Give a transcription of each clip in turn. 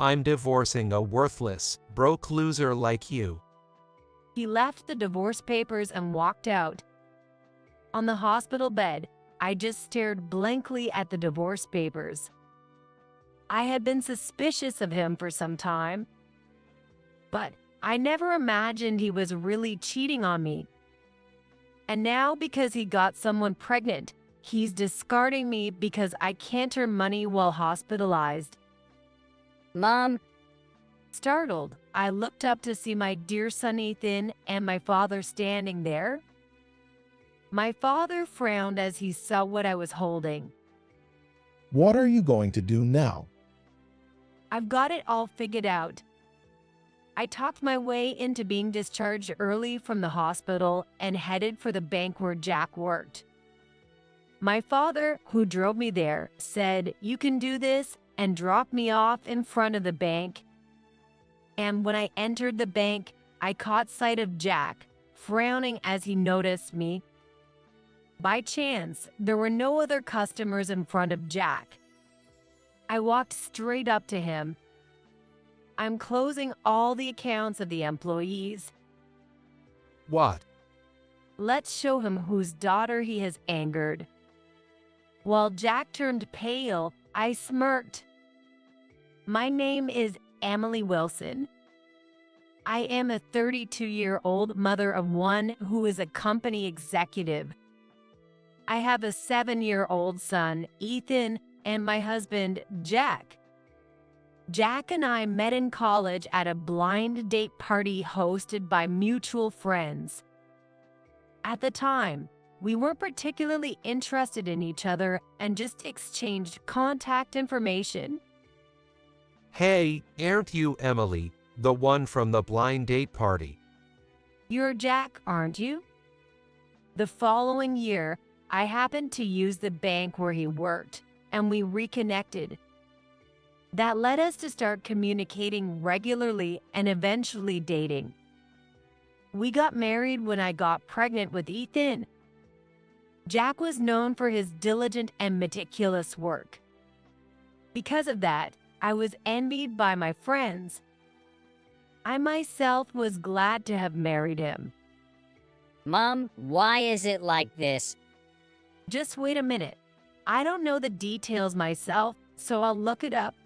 I'm divorcing a worthless, broke loser like you. He left the divorce papers and walked out. On the hospital bed, I just stared blankly at the divorce papers. I had been suspicious of him for some time, but I never imagined he was really cheating on me. And now, because he got someone pregnant, he's discarding me because I can't earn money while hospitalized. Mom? Startled, I looked up to see my dear son Ethan and my father standing there. My father frowned as he saw what I was holding. What are you going to do now? I've got it all figured out. I talked my way into being discharged early from the hospital and headed for the bank where Jack worked. My father, who drove me there, said, "You can do this," and dropped me off in front of the bank. And when I entered the bank, I caught sight of Jack, frowning as he noticed me. By chance, there were no other customers in front of Jack. I walked straight up to him. "I'm closing all the accounts of the employees." What? Let's show him whose daughter he has angered. While Jack turned pale, I smirked. "My name is Emily Wilson. I am a 32-year-old mother of one who is a company executive. I have a 7-year-old son, Ethan, and my husband, Jack. Jack and I met in college at a blind date party hosted by mutual friends. At the time, we weren't particularly interested in each other and just exchanged contact information." Hey, aren't you Emily, the one from the blind date party? "You're Jack, aren't you?" The following year, I happened to use the bank where he worked, and we reconnected. That led us to start communicating regularly and eventually dating. We got married when I got pregnant with Ethan. Jack was known for his diligent and meticulous work. Because of that, I was envied by my friends. I myself was glad to have married him. Mom, why is it like this? Just wait a minute. I don't know the details myself, so I'll look it up.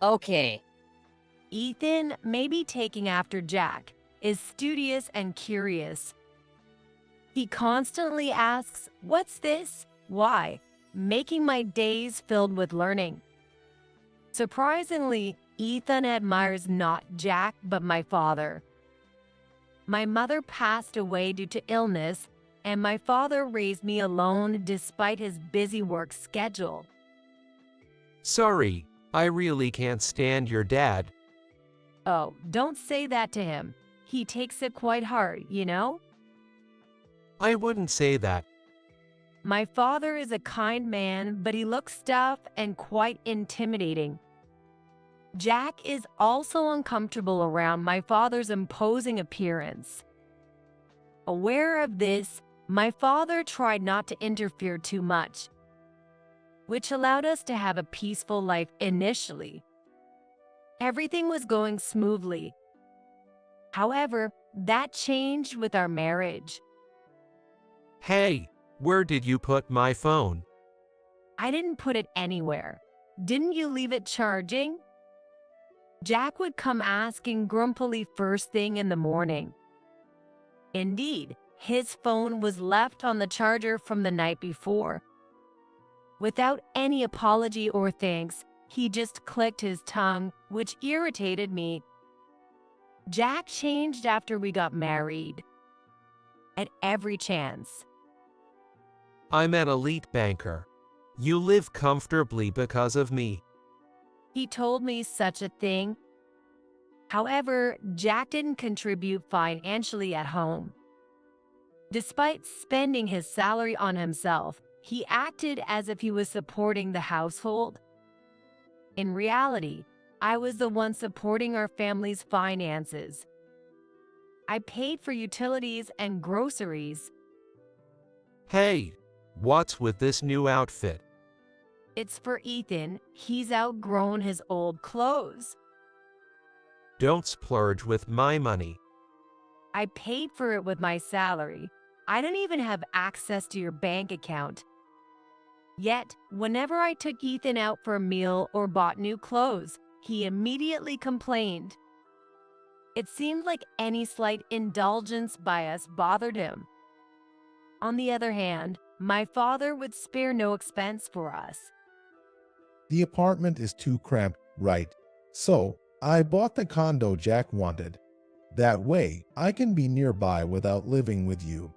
Okay. Ethan, maybe taking after Jack, is studious and curious. He constantly asks, "What's this? Why?" making my days filled with learning. Surprisingly, Ethan admires not Jack, but my father. My mother passed away due to illness, and my father raised me alone despite his busy work schedule. Sorry, I really can't stand your dad. Oh, don't say that to him. He takes it quite hard, you know? I wouldn't say that. My father is a kind man, but he looks tough and quite intimidating. Jack is also uncomfortable around my father's imposing appearance. Aware of this, my father tried not to interfere too much, which allowed us to have a peaceful life initially. Everything was going smoothly. However, that changed with our marriage. Hey, where did you put my phone? I didn't put it anywhere. Didn't you leave it charging? Jack would come asking grumpily first thing in the morning. Indeed, his phone was left on the charger from the night before. Without any apology or thanks, he just clicked his tongue, which irritated me. Jack changed after we got married. At every chance. I'm an elite banker. You live comfortably because of me. He told me such a thing. However, Jack didn't contribute financially at home. Despite spending his salary on himself, he acted as if he was supporting the household. In reality, I was the one supporting our family's finances. I paid for utilities and groceries. Hey, what's with this new outfit? It's for Ethan. He's outgrown his old clothes. Don't splurge with my money. I paid for it with my salary. I don't even have access to your bank account. Yet, whenever I took Ethan out for a meal or bought new clothes, he immediately complained. It seemed like any slight indulgence by us bothered him. On the other hand, my father would spare no expense for us. The apartment is too cramped, right? So, I bought the condo Jack wanted. That way, I can be nearby without living with you.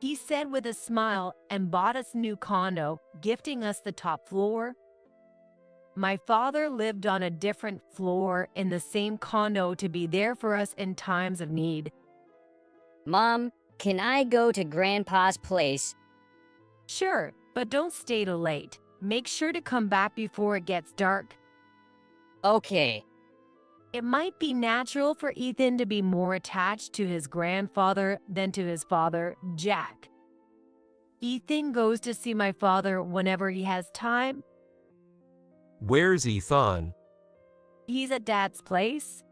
He said with a smile and bought us a new condo, gifting us the top floor. My father lived on a different floor in the same condo to be there for us in times of need. Mom, can I go to Grandpa's place? Sure, but don't stay till late. Make sure to come back before it gets dark. Okay. It might be natural for Ethan to be more attached to his grandfather than to his father, Jack. Ethan goes to see my father whenever he has time. Where's Ethan? He's at Dad's place.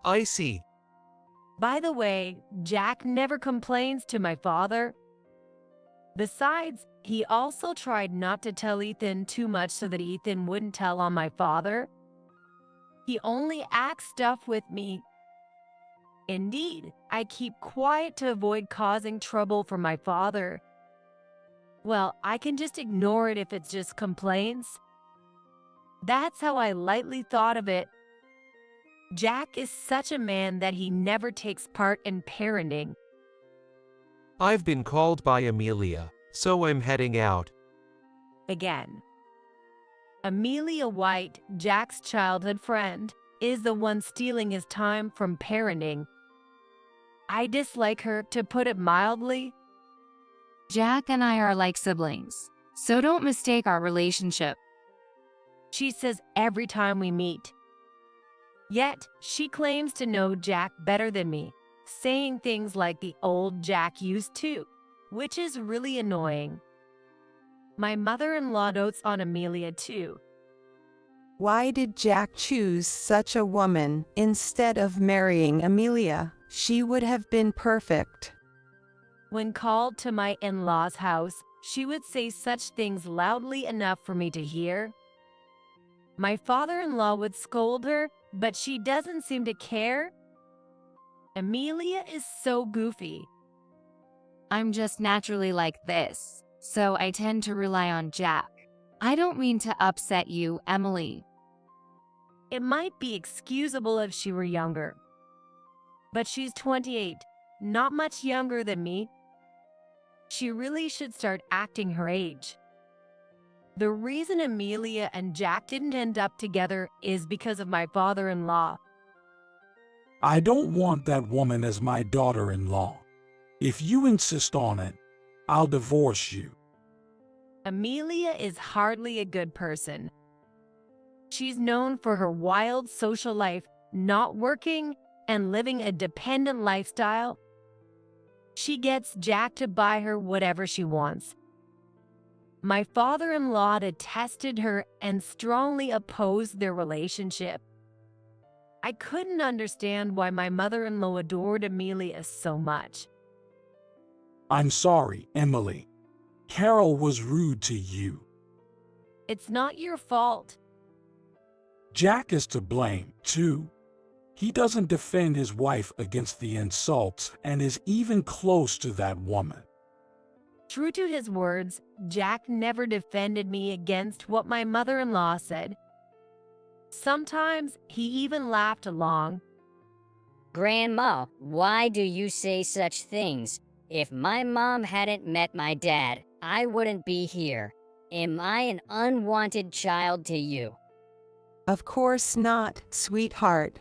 I see. By the way, Jack never complains to my father. Besides, he also tried not to tell Ethan too much so that Ethan wouldn't tell on my father. He only acts stuff with me. Indeed, I keep quiet to avoid causing trouble for my father. Well, I can just ignore it if it's just complaints. That's how I lightly thought of it. Jack is such a man that he never takes part in parenting. I've been called by Amelia, so I'm heading out. Again. Amelia White, Jack's childhood friend, is the one stealing his time from parenting. I dislike her, to put it mildly. Jack and I are like siblings, so don't mistake our relationship. She says every time we meet. Yet, she claims to know Jack better than me, saying things like the old Jack used to, which is really annoying. My mother-in-law dotes on Amelia too. Why did Jack choose such a woman instead of marrying Amelia? She would have been perfect. When called to my in-laws' house, she would say such things loudly enough for me to hear. My father-in-law would scold her, but she doesn't seem to care. Amelia is so goofy. I'm just naturally like this, so I tend to rely on Jack. I don't mean to upset you, Emily. It might be excusable if she were younger. But she's 28, not much younger than me. She really should start acting her age. The reason Amelia and Jack didn't end up together is because of my father-in-law. I don't want that woman as my daughter-in-law. If you insist on it, I'll divorce you. Amelia is hardly a good person. She's known for her wild social life, not working, and living a dependent lifestyle. She gets Jack to buy her whatever she wants. My father-in-law detested her and strongly opposed their relationship. I couldn't understand why my mother-in-law adored Amelia so much. I'm sorry, Emily. Carol was rude to you. It's not your fault. Jack is to blame, too. He doesn't defend his wife against the insults and is even close to that woman. True to his words, Jack never defended me against what my mother-in-law said. Sometimes he even laughed along. Grandma, why do you say such things? If my mom hadn't met my dad, I wouldn't be here. Am I an unwanted child to you? Of course not, sweetheart.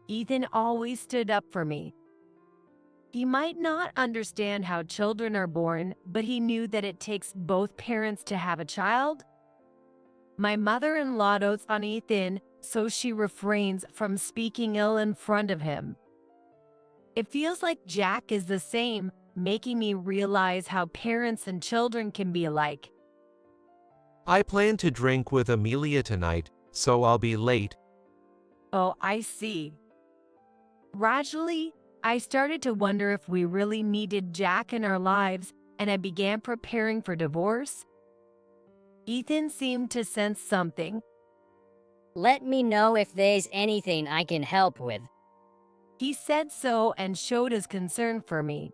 Ethan always stood up for me. He might not understand how children are born, but he knew that it takes both parents to have a child. My mother-in-law dotes on Ethan, so she refrains from speaking ill in front of him. It feels like Jack is the same, making me realize how parents and children can be alike. I plan to drink with Amelia tonight, so I'll be late. Oh, I see. Gradually, I started to wonder if we really needed Jack in our lives, and I began preparing for divorce. Ethan seemed to sense something. Let me know if there's anything I can help with. He said so and showed his concern for me.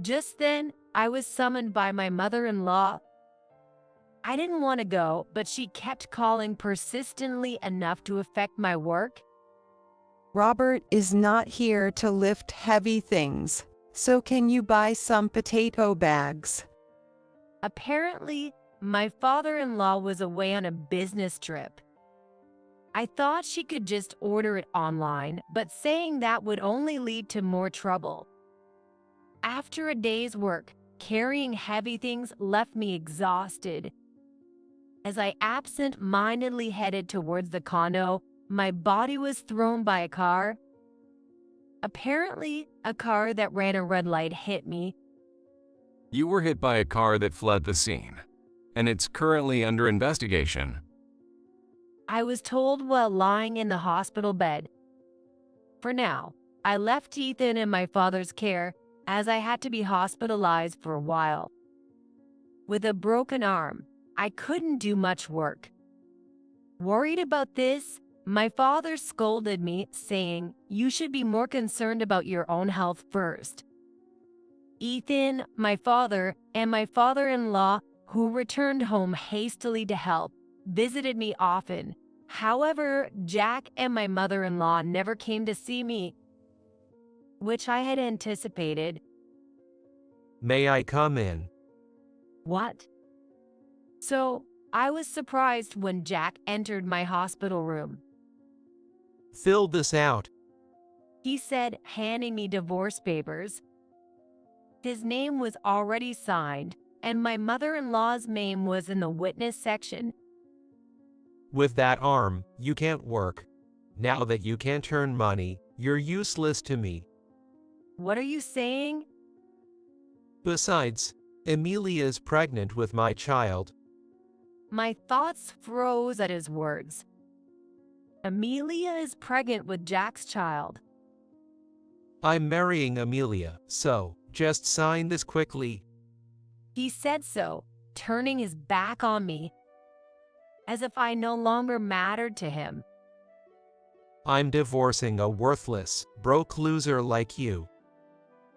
Just then, I was summoned by my mother-in-law. I didn't want to go, but she kept calling persistently enough to affect my work. Robert is not here to lift heavy things, so can you buy some potato bags? Apparently, my father-in-law was away on a business trip. I thought she could just order it online, but saying that would only lead to more trouble. After a day's work, carrying heavy things left me exhausted. As I absent-mindedly headed towards the condo, my body was thrown by a car. Apparently, a car that ran a red light hit me. You were hit by a car that fled the scene, and it's currently under investigation. I was told while lying in the hospital bed. For now, I left Ethan in my father's care as I had to be hospitalized for a while. With a broken arm, I couldn't do much work. Worried about this, my father scolded me, saying, "You should be more concerned about your own health first." Ethan, my father, and my father-in-law, who returned home hastily to help, visited me often. However, Jack and my mother-in-law never came to see me, which I had anticipated. May I come in? What? So, I was surprised when Jack entered my hospital room. Fill this out. He said, handing me divorce papers. His name was already signed, and my mother-in-law's name was in the witness section. With that arm, you can't work. Now that you can't earn money, you're useless to me. What are you saying? Besides, Amelia is pregnant with my child. My thoughts froze at his words. Amelia is pregnant with Jack's child. I'm marrying Amelia, so just sign this quickly. He said so, turning his back on me, as if I no longer mattered to him. I'm divorcing a worthless, broke loser like you.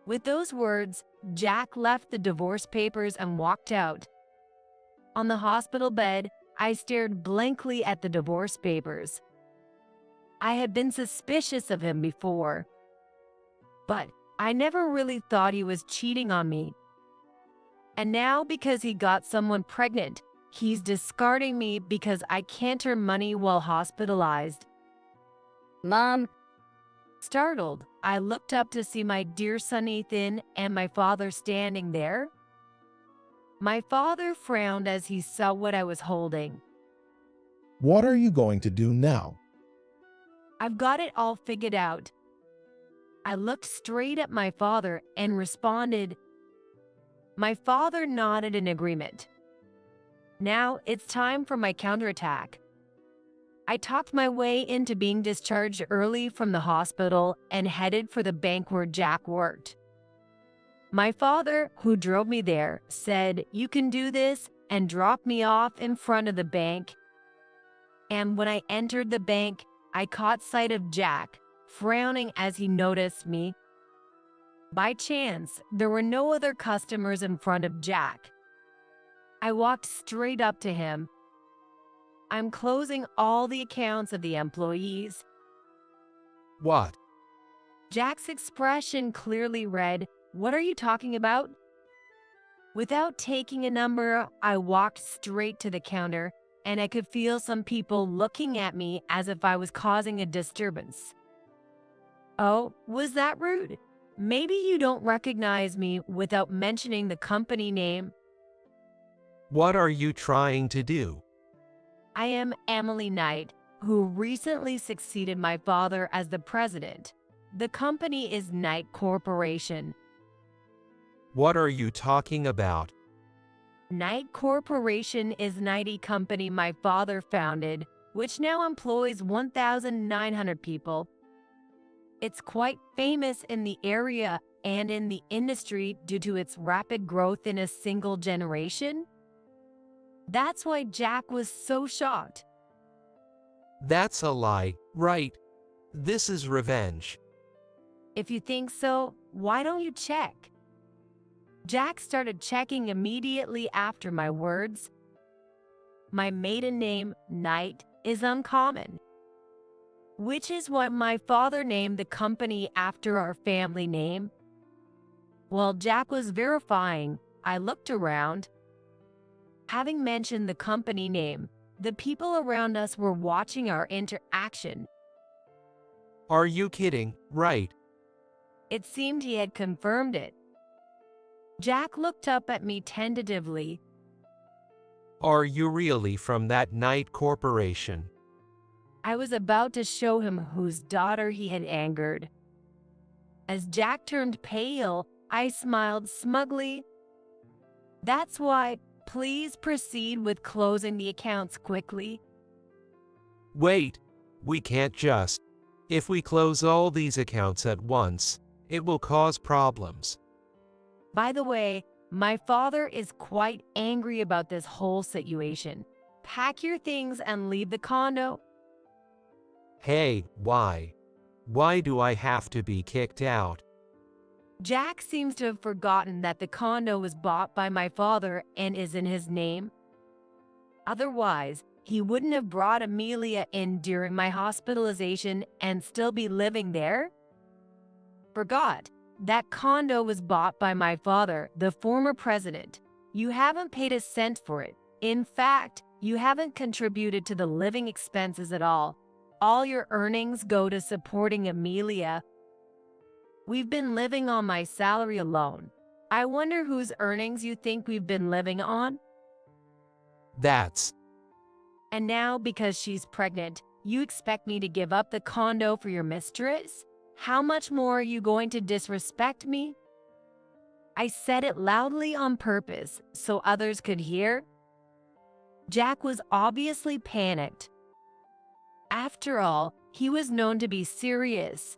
With those words, Jack left the divorce papers and walked out. On the hospital bed, I stared blankly at the divorce papers. I had been suspicious of him before, but I never really thought he was cheating on me. And now, because he got someone pregnant, he's discarding me because I can't earn money while hospitalized. Mom, Startled, I looked up to see my dear son Ethan and my father standing there. My father frowned as he saw what I was holding. What are you going to do now? I've got it all figured out. I looked straight at my father and responded. My father nodded in agreement. Now it's time for my counterattack. I talked my way into being discharged early from the hospital and headed for the bank where Jack worked. My father, who drove me there, said, "You can do this," and dropped me off in front of the bank. And when I entered the bank, I caught sight of Jack, frowning as he noticed me. By chance, there were no other customers in front of Jack. I walked straight up to him. I'm closing all the accounts of the employees. What? Jack's expression clearly read, "What are you talking about?" Without taking a number, I walked straight to the counter, and I could feel some people looking at me as if I was causing a disturbance. Oh, was that rude? Maybe you don't recognize me without mentioning the company name. What are you trying to do? I am Emily Knight, who recently succeeded my father as the president. The company is Knight Corporation. What are you talking about? Knight Corporation is an IT company my father founded, which now employs 1,900 people. It's quite famous in the area and in the industry due to its rapid growth in a single generation. That's why Jack was so shocked. That's a lie, right? This is revenge. If you think so, why don't you check? Jack started checking immediately after my words. My maiden name, Knight, is uncommon, which is what my father named the company after our family name. While Jack was verifying, I looked around. Having mentioned the company name, the people around us were watching our interaction. Are you kidding, right? It seemed he had confirmed it. Jack looked up at me tentatively. Are you really from that Knight Corporation? I was about to show him whose daughter he had angered. As Jack turned pale, I smiled smugly. That's why, please proceed with closing the accounts quickly. Wait, we can't just. If we close all these accounts at once, it will cause problems. By the way, my father is quite angry about this whole situation. Pack your things and leave the condo. Hey, why? Why do I have to be kicked out? Jack seems to have forgotten that the condo was bought by my father and is in his name. Otherwise, he wouldn't have brought Amelia in during my hospitalization and still be living there. Forgot. That condo was bought by my father, the former president. You haven't paid a cent for it. In fact, you haven't contributed to the living expenses at all. All your earnings go to supporting Amelia. We've been living on my salary alone. I wonder whose earnings you think we've been living on? That's. And now, because she's pregnant, you expect me to give up the condo for your mistress? How much more are you going to disrespect me? I said it loudly on purpose so others could hear. Jack was obviously panicked. After all, he was known to be serious.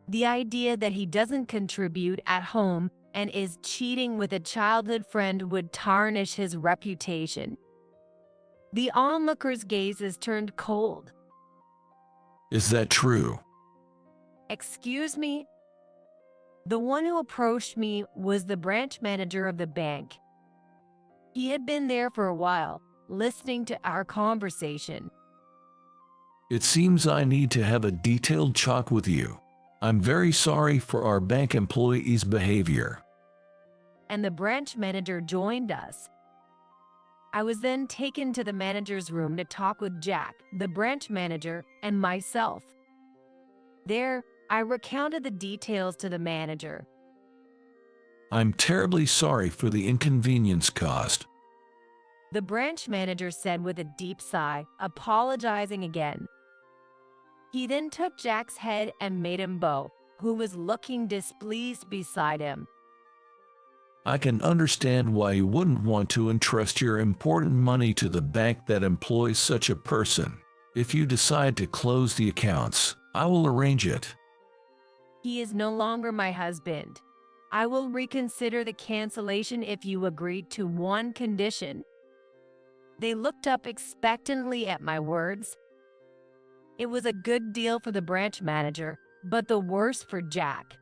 The idea that he doesn't contribute at home and is cheating with a childhood friend would tarnish his reputation. The onlookers' gazes turned cold. Is that true? Excuse me? The one who approached me was the branch manager of the bank. He had been there for a while, listening to our conversation. It seems I need to have a detailed talk with you. I'm very sorry for our bank employee's behavior. And the branch manager joined us. I was then taken to the manager's room to talk with Jack, the branch manager, and myself. There, I recounted the details to the manager. I'm terribly sorry for the inconvenience caused. The branch manager said with a deep sigh, apologizing again. He then took Jack's head and made him bow, who was looking displeased beside him. I can understand why you wouldn't want to entrust your important money to the bank that employs such a person. If you decide to close the accounts, I will arrange it. He is no longer my husband. I will reconsider the cancellation if you agree to one condition. They looked up expectantly at my words. It was a good deal for the branch manager, but the worst for Jack.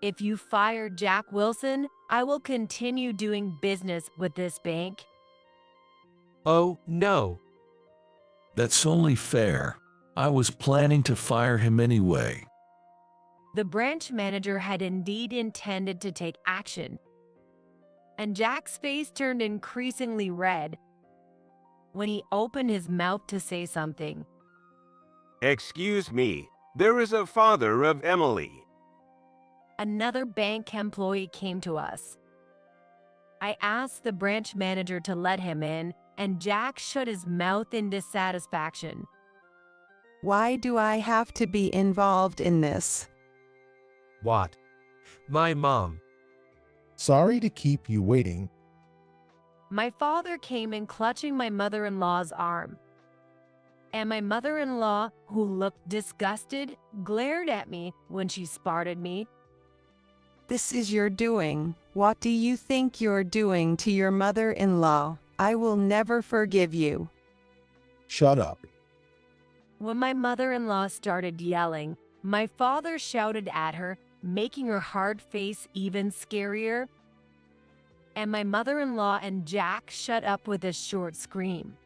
If you fire Jack Wilson, I will continue doing business with this bank. Oh, no. That's only fair. I was planning to fire him anyway. The branch manager had indeed intended to take action, and Jack's face turned increasingly red when he opened his mouth to say something. Excuse me, there is a father of Emily. Another bank employee came to us. I asked the branch manager to let him in, and Jack shut his mouth in dissatisfaction. Why do I have to be involved in this? What? My mom. Sorry to keep you waiting. My father came in clutching my mother-in-law's arm. And my mother-in-law, who looked disgusted, glared at me when she spotted me. This is your doing. What do you think you're doing to your mother-in-law? I will never forgive you. Shut up. When my mother-in-law started yelling, my father shouted at her, making her hard face even scarier. And my mother-in-law and Jack shut up with a short scream.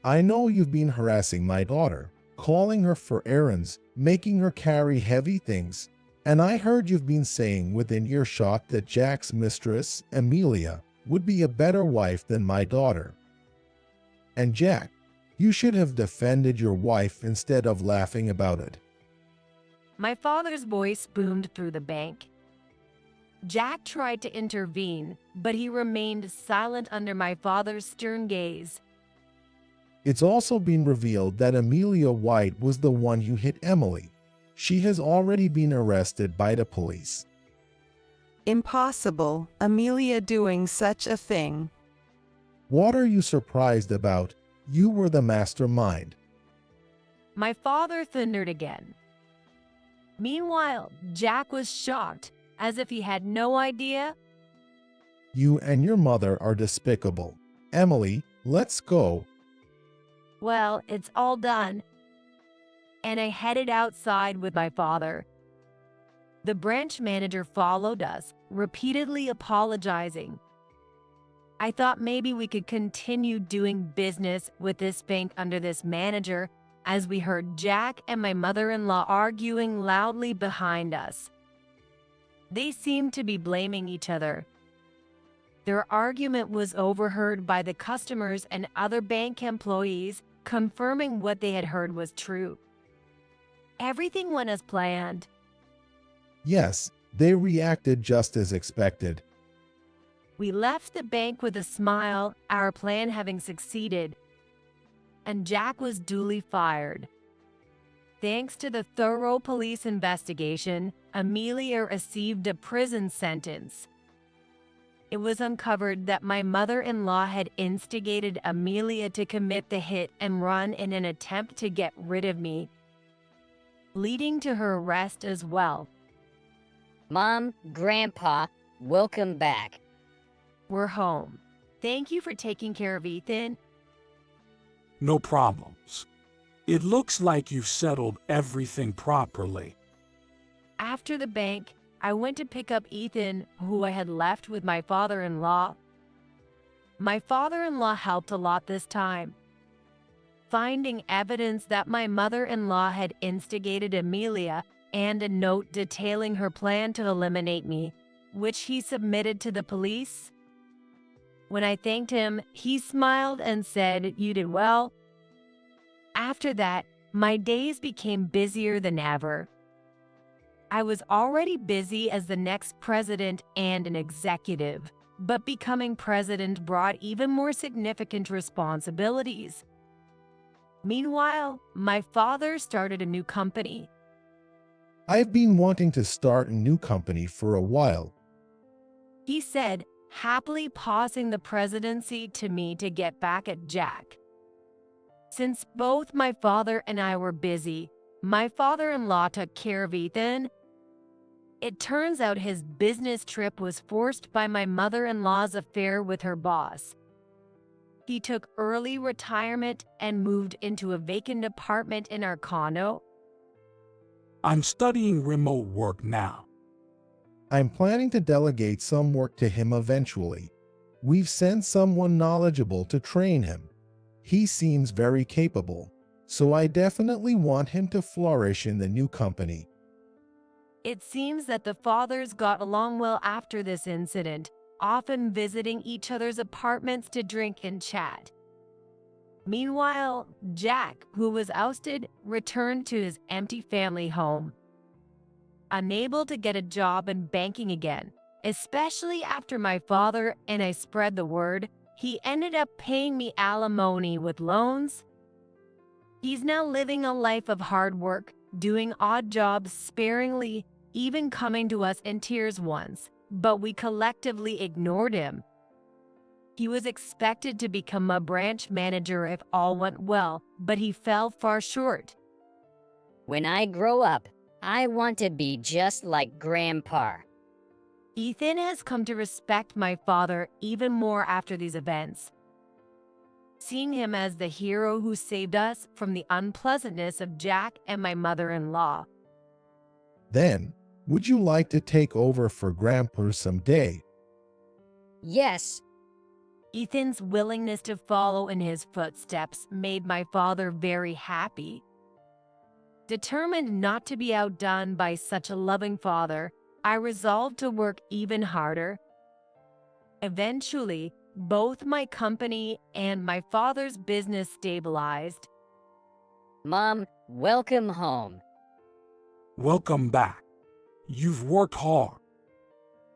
I know you've been harassing my daughter, calling her for errands, making her carry heavy things, and I heard you've been saying within earshot that Jack's mistress, Amelia, would be a better wife than my daughter. And Jack, you should have defended your wife instead of laughing about it. My father's voice boomed through the bank. Jack tried to intervene, but he remained silent under my father's stern gaze. It's also been revealed that Amelia White was the one who hit Emily. She has already been arrested by the police. Impossible, Amelia doing such a thing. What are you surprised about? You were the mastermind. My father thundered again. Meanwhile, Jack was shocked, as if he had no idea. You and your mother are despicable. Emily, let's go. Well, it's all done. And I headed outside with my father. The branch manager followed us, repeatedly apologizing. I thought maybe we could continue doing business with this bank under this manager, as we heard Jack and my mother-in-law arguing loudly behind us. They seemed to be blaming each other. Their argument was overheard by the customers and other bank employees, confirming what they had heard was true. Everything went as planned. Yes, they reacted just as expected. We left the bank with a smile, our plan having succeeded. And Jack was duly fired. Thanks to the thorough police investigation, Amelia received a prison sentence. It was uncovered that my mother-in-law had instigated Amelia to commit the hit and run in an attempt to get rid of me, leading to her arrest as well. Mom, Grandpa, welcome back. We're home. Thank you for taking care of Ethan. No problems. It looks like you've settled everything properly. After the bank, I went to pick up Ethan, who I had left with my father-in-law. My father-in-law helped a lot this time, finding evidence that my mother-in-law had instigated Amelia and a note detailing her plan to eliminate me, which he submitted to the police. When I thanked him, he smiled and said, "You did well." After that, my days became busier than ever. I was already busy as the next president and an executive, but becoming president brought even more significant responsibilities. Meanwhile, my father started a new company. I've been wanting to start a new company for a while. He said, happily pausing the presidency to me to get back at Jack. Since both my father and I were busy, my father-in-law took care of Ethan. It turns out his business trip was forced by my mother-in-law's affair with her boss. He took early retirement and moved into a vacant apartment in our condo. I'm studying remote work now. I'm planning to delegate some work to him eventually. We've sent someone knowledgeable to train him. He seems very capable, so I definitely want him to flourish in the new company. It seems that the fathers got along well after this incident, often visiting each other's apartments to drink and chat. Meanwhile, Jack, who was ousted, returned to his empty family home. Unable to get a job in banking again, especially after my father and I spread the word, he ended up paying me alimony with loans. He's now living a life of hard work, doing odd jobs sparingly, even coming to us in tears once, but we collectively ignored him. He was expected to become a branch manager if all went well, but he fell far short. When I grow up, I want to be just like Grandpa. Ethan has come to respect my father even more after these events, seeing him as the hero who saved us from the unpleasantness of Jack and my mother-in-law. Then, would you like to take over for Grandpa someday? Yes, Ethan's willingness to follow in his footsteps made my father very happy. Determined not to be outdone by such a loving father, I resolved to work even harder. Eventually, both my company and my father's business stabilized. Mom, welcome home. Welcome back. You've worked hard.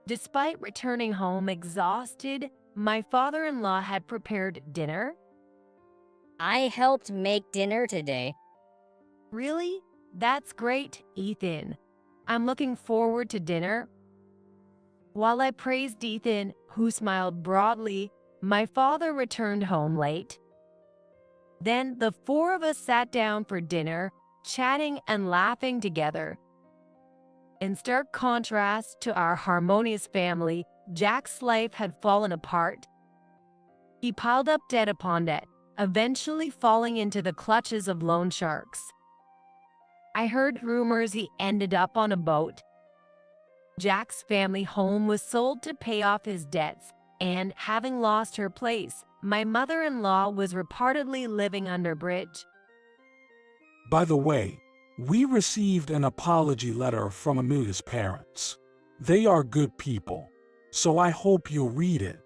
Despite returning home exhausted, my father-in-law had prepared dinner. I helped make dinner today. Really? That's great, Ethan. I'm looking forward to dinner. While I praised Ethan, who smiled broadly, my father returned home late. Then the four of us sat down for dinner, chatting and laughing together. In stark contrast to our harmonious family, Jack's life had fallen apart. He piled up debt upon debt, eventually falling into the clutches of loan sharks. I heard rumors he ended up on a boat. Jack's family home was sold to pay off his debts, and having lost her place, my mother-in-law was reportedly living under a bridge. By the way, we received an apology letter from Amelia's parents. They are good people, so I hope you'll read it.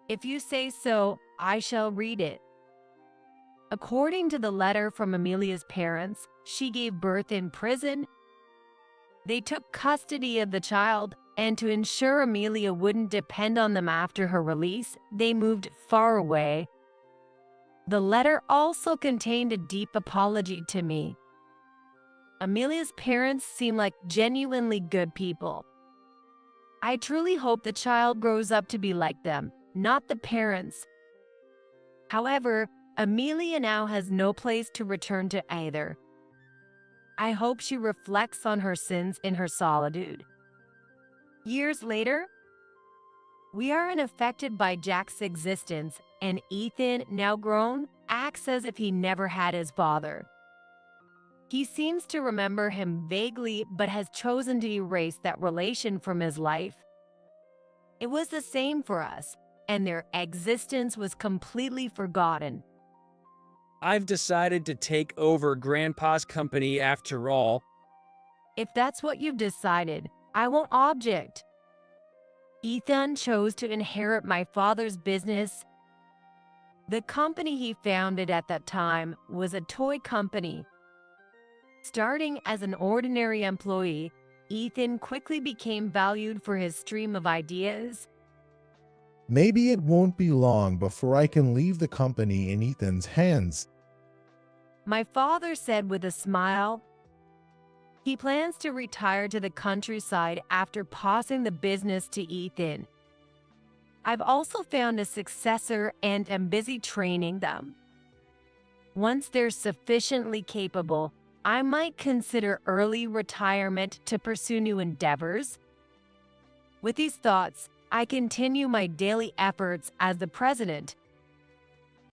If you say so, I shall read it. According to the letter from Amelia's parents, she gave birth in prison. They took custody of the child, and to ensure Amelia wouldn't depend on them after her release, they moved far away. The letter also contained a deep apology to me. Amelia's parents seem like genuinely good people. I truly hope the child grows up to be like them, not the parents. However, Amelia now has no place to return to either. I hope she reflects on her sins in her solitude. Years later, we are unaffected by Jack's existence, and Ethan, now grown, acts as if he never had his father. He seems to remember him vaguely, but has chosen to erase that relation from his life. It was the same for us, and their existence was completely forgotten. I've decided to take over Grandpa's company after all. If that's what you've decided, I won't object. Ethan chose to inherit my father's business. The company he founded at that time was a toy company. Starting as an ordinary employee, Ethan quickly became valued for his stream of ideas. Maybe it won't be long before I can leave the company in Ethan's hands. My father said with a smile. He plans to retire to the countryside after passing the business to Ethan. I've also found a successor and am busy training them. Once they're sufficiently capable, I might consider early retirement to pursue new endeavors. With these thoughts, I continue my daily efforts as the president,